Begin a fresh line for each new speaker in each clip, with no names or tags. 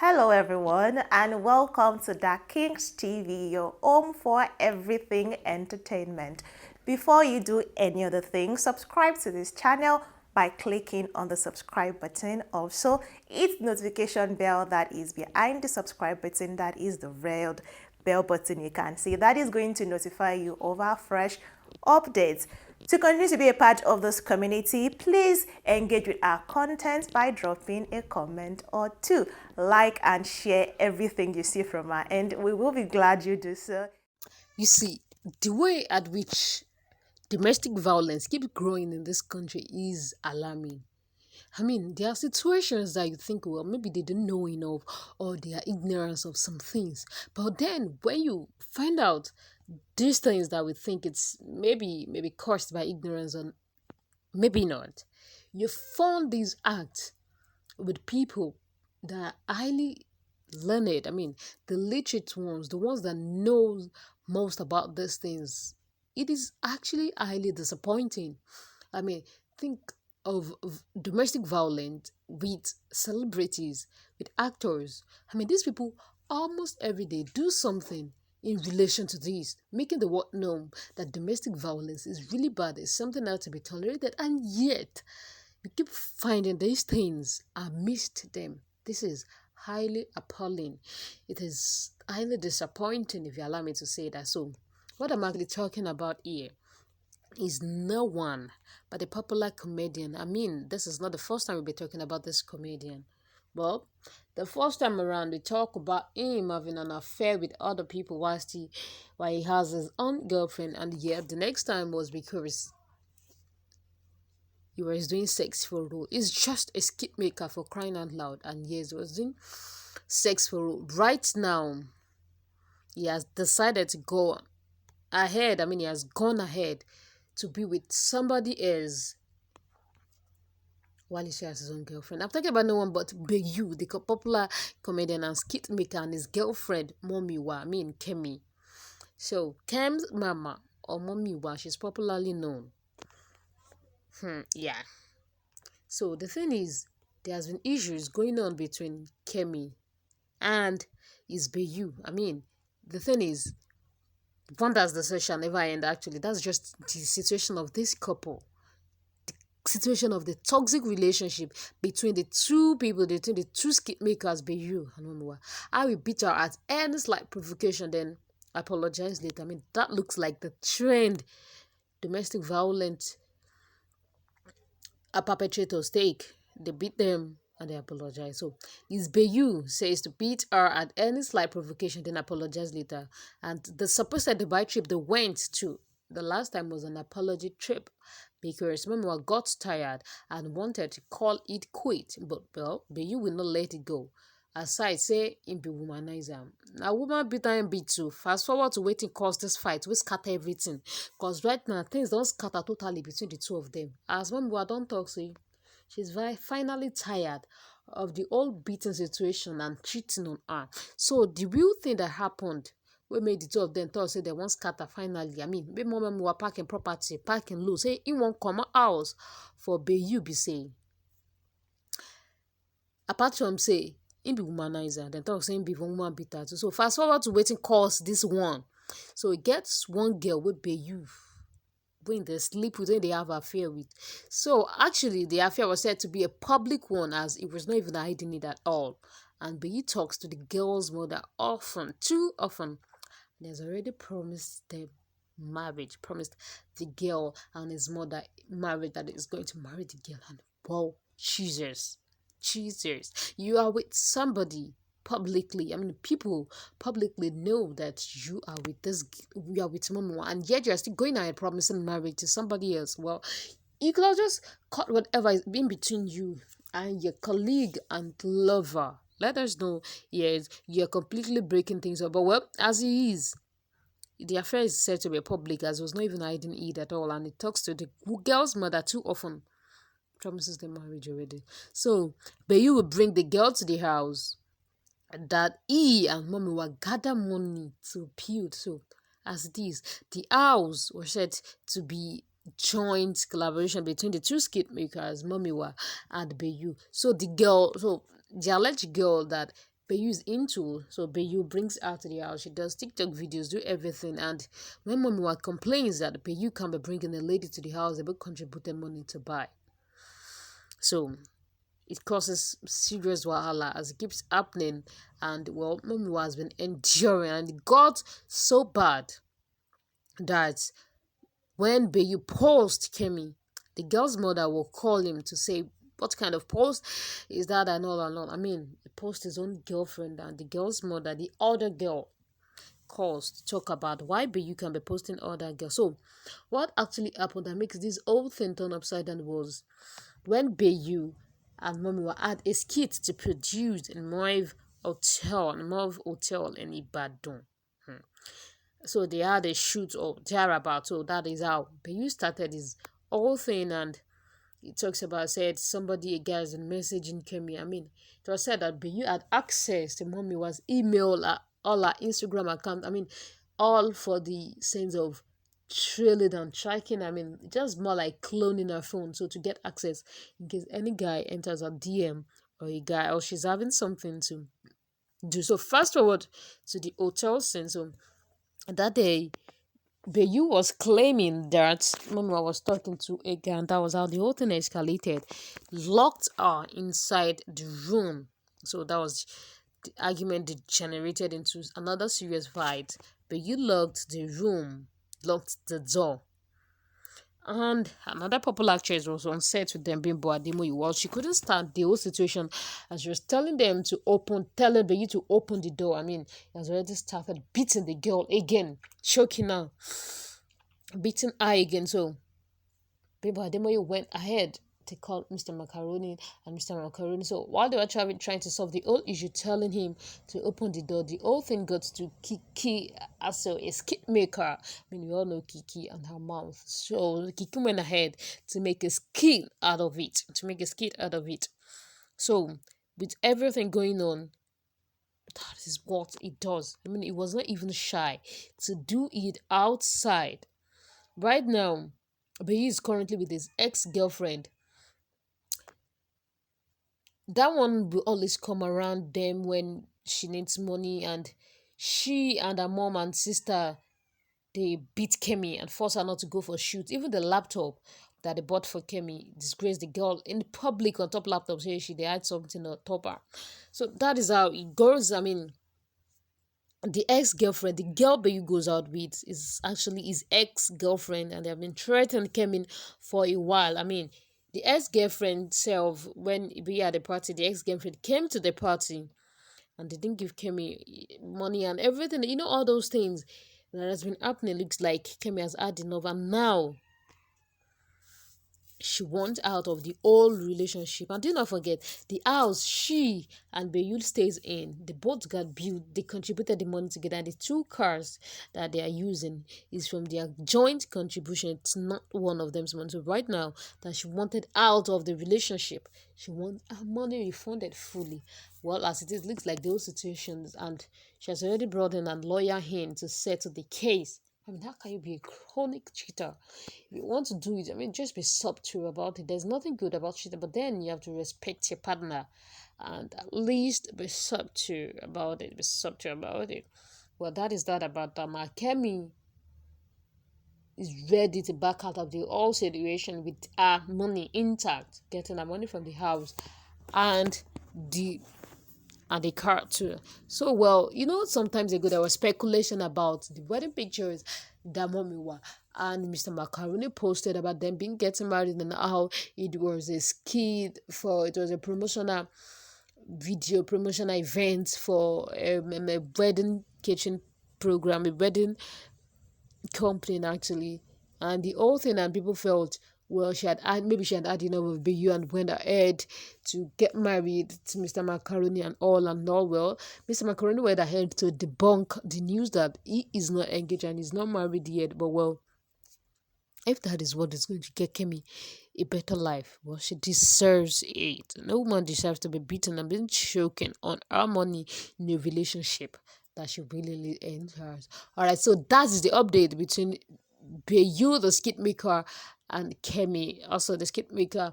Hello, everyone, and welcome to the Kemz TV, your home for everything entertainment. Before you do any other thing, subscribe to this channel by clicking on the subscribe button. Also, hit the notification bell that is behind the subscribe button, that is the red bell button you can see. That is going to notify you of our fresh updates. To continue to be a part of this community, please engage with our content by dropping a comment or two. Like and share everything you see from our end. We will be glad you do so.
You see, the way at which domestic violence keeps growing in this country is alarming. I mean, there are situations that you think, well, maybe they don't know enough or they are ignorant of some things. But then when you find out these things that we think it's maybe caused by ignorance or maybe not, you found these acts with people that are highly learned. I mean, the literate ones, the ones that know most about these things. It is actually highly disappointing. I mean, think of domestic violence with celebrities, with actors. I mean, these people almost every day do something in relation to this, making the world know that domestic violence is really bad. It's something not to be tolerated, and yet we keep finding these things amidst them. This is highly appalling. It is highly disappointing, if you allow me to say that. So, what I'm actually talking about here is no one but a popular comedian. I mean, this is not the first time we'll be talking about this comedian. Well, the first time around, we talk about him having an affair with other people while he has his own girlfriend, and yet the next time was because he was doing sex for role. He's just a skit maker, for crying out loud, and yes, he was doing sex for role. Right now, he has decided to go ahead. I mean, he has gone ahead to be with somebody else while he shares his own girlfriend. I'm talking about no one but Bayu, the popular comedian and skit maker, and his girlfriend, Momiwa, I mean, Kemi. So, Kemz Mama, or Momiwa, she's popularly known. Yeah. So, the thing is, there has been issues going on between Kemi and Isbae. I mean, the thing is, wonders the social never end, actually. That's just the situation of this couple. Situation of the toxic relationship between the two people, between the two skit makers, Bayu and Momiwa. I will beat her at any slight provocation, then apologize later. I mean, that looks like the trend domestic violence perpetrators take. They beat them and they apologize. So, Isbae says to beat her at any slight provocation, then apologize later. And the supposed Dubai trip they went to the last time was an apology trip because Memoir got tired and wanted to call it quit. But, well, Bayu will not let it go. Aside, say, him be womanizer. Now, woman beat and beat too. Fast forward to waiting cause this fight. We scatter everything. Because right now, things don't scatter totally between the two of them. As Memoir don't talk, say, she's finally tired of the old beating situation and cheating on her. So, the real thing that happened we made the two of them thought say they want scatter finally. I mean, maybe mom were packing property, packing loose. Say he won't come house for Bayu be saying. Apart from say, he be womanizer, then talk saying be woman beater too. So fast forward to waiting cause this one. So it gets one girl with Bayu when they sleep with, when they have affair with. So actually the affair was said to be a public one as it was not even hiding it at all. And Bayu talks to the girl's mother often, too often. He has already promised them marriage, promised the girl and his mother marriage, that he's going to marry the girl. And wow, Jesus, you are with somebody publicly. I mean, people publicly know that you are with you are with Momo, and yet you're still going ahead promising marriage to somebody else. Well, you could have just cut whatever is in between you and your colleague and lover. Let us know, yes, you're completely breaking things up. But well, as he is, the affair is said to be public, as he was not even hiding it at all. And he talks to the girl's mother too often, promises them marriage already. So, Bayu will bring the girl to the house that he and mommy will gather money to build. So, as it is, the house was said to be joint collaboration between the two skit makers, Momiwa and Bayu. So the alleged girl that Bayu's into. So Bayu brings her to the house. She does TikTok videos, do everything. And when Momiwa complains that Bayu can't be bringing a lady to the house, they both contributed money to buy. So it causes serious wahala as it keeps happening. And well, Momiwa has been enduring, and it got so bad that when Bayu post Kemi, the girl's mother will call him to say, what kind of post is that, and all and all. I mean, he post his own girlfriend, and the girl's mother, the other girl, calls to talk about why Bayu can be posting other girls. So, what actually happened that makes this whole thing turn upside down was when Bayu and Mommy were at a skit to produce in Mauve Hotel in Ibadan. So they had a shoot or thereabout. So that is how Bayu started his whole thing, and he talks about, said somebody, a guy, is messaging Kemi. I mean, it was said that Bayu had access to Mommy was email, all her Instagram account. I mean, all for the sense of trailing and tracking. I mean, just more like cloning her phone. So to get access in case any guy enters a DM or a guy, or she's having something to do. So fast forward to the hotel scene. So that day, Bayu was claiming that Mama was talking to a guy, and that was how the whole thing escalated. Locked her inside the room. So that was the argument degenerated into another serious fight. Bayu locked the room, locked the door. And another popular actress was on set with them being Boadimo. Well, she couldn't stand the whole situation, and she was telling them to telling Bayu to open the door. I mean, he has already started beating the girl again, choking her, beating her again. So Baby Ademoye went ahead to call Mr. Macaroni and Mr. Macaroni. So while they were trying to solve the whole issue, telling him to open the door, the whole thing got to Kiki, also a skit maker. I mean, we all know Kiki and her mouth. So Kiki went ahead to make a skit out of it. So with everything going on, that is what it does. I mean, it was not even shy to do it outside. Right now, but he is currently with his ex-girlfriend. That one will always come around them when she needs money, and she and her mom and sister, they beat Kemi and force her not to go for shoots. Even the laptop that they bought for Kemi disgraced the girl in public on top laptop. So they had something on top her. So that is how it goes. I mean, the ex-girlfriend, the girl Bayu goes out with, is actually his ex-girlfriend, and they have been threatening Kevin for a while. I mean, the ex-girlfriend self, when we at the party, the ex-girlfriend came to the party and they didn't give Kemi money and everything. You know, all those things that has been happening. Looks like Kemi has had enough, and now she wants out of the old relationship. And do not forget, the house she and Bayul stays in, they both got built, they contributed the money together, and the two cars that they are using is from their joint contribution. It's not one of them's money. So right now that she wanted out of the relationship, she wants her money refunded fully. Well, as it is, looks like those situations, and she has already brought in a lawyer in to settle the case. I mean, how can you be a chronic cheater? If you want to do it, I mean, just be subtle about it. There's nothing good about cheating, but then you have to respect your partner and at least be subtle about it. Well, that is that about Dama. Kemi is ready to back out of the whole situation with her money intact, getting her money from the house and the car too. So well, sometimes ago there was speculation about the wedding pictures that Momiwa and Mr. Macaroni posted about them getting married, and how it was a skit it was a promotional event for a wedding kitchen program, a wedding company actually, and the whole thing, and people felt, well, she had had enough of BU and went ahead to get married to Mr. Macaroni and all and all. Well, Mr. Macaroni went ahead to debunk the news that he is not engaged and he's not married yet. But well, if that is what is going to get Kemi a better life, well, she deserves it. No woman deserves to be beaten and being choking on her money in a relationship that she really enters. All right, so that is the update between Bayu, the skit maker, and Kemi, also the skit maker,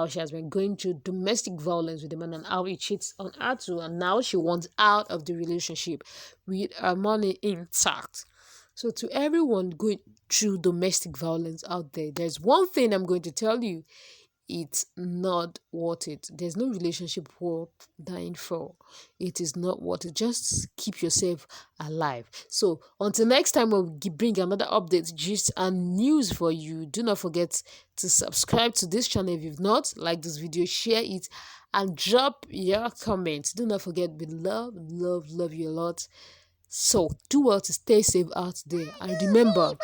she has been going through domestic violence with the man and how he cheats on her too, and now she wants out of the relationship with her money intact. So to everyone going through domestic violence out there, there's one thing I'm going to tell you: it's not worth it. There's no relationship worth dying for. It is not worth it. Just keep yourself alive. So until next time, we'll bring another update, gist, and news for you. Do not forget to subscribe to this channel if you've not. Like this video, share it, and drop your comments. Do not forget, we love you a lot. So do well to stay safe out there. And remember,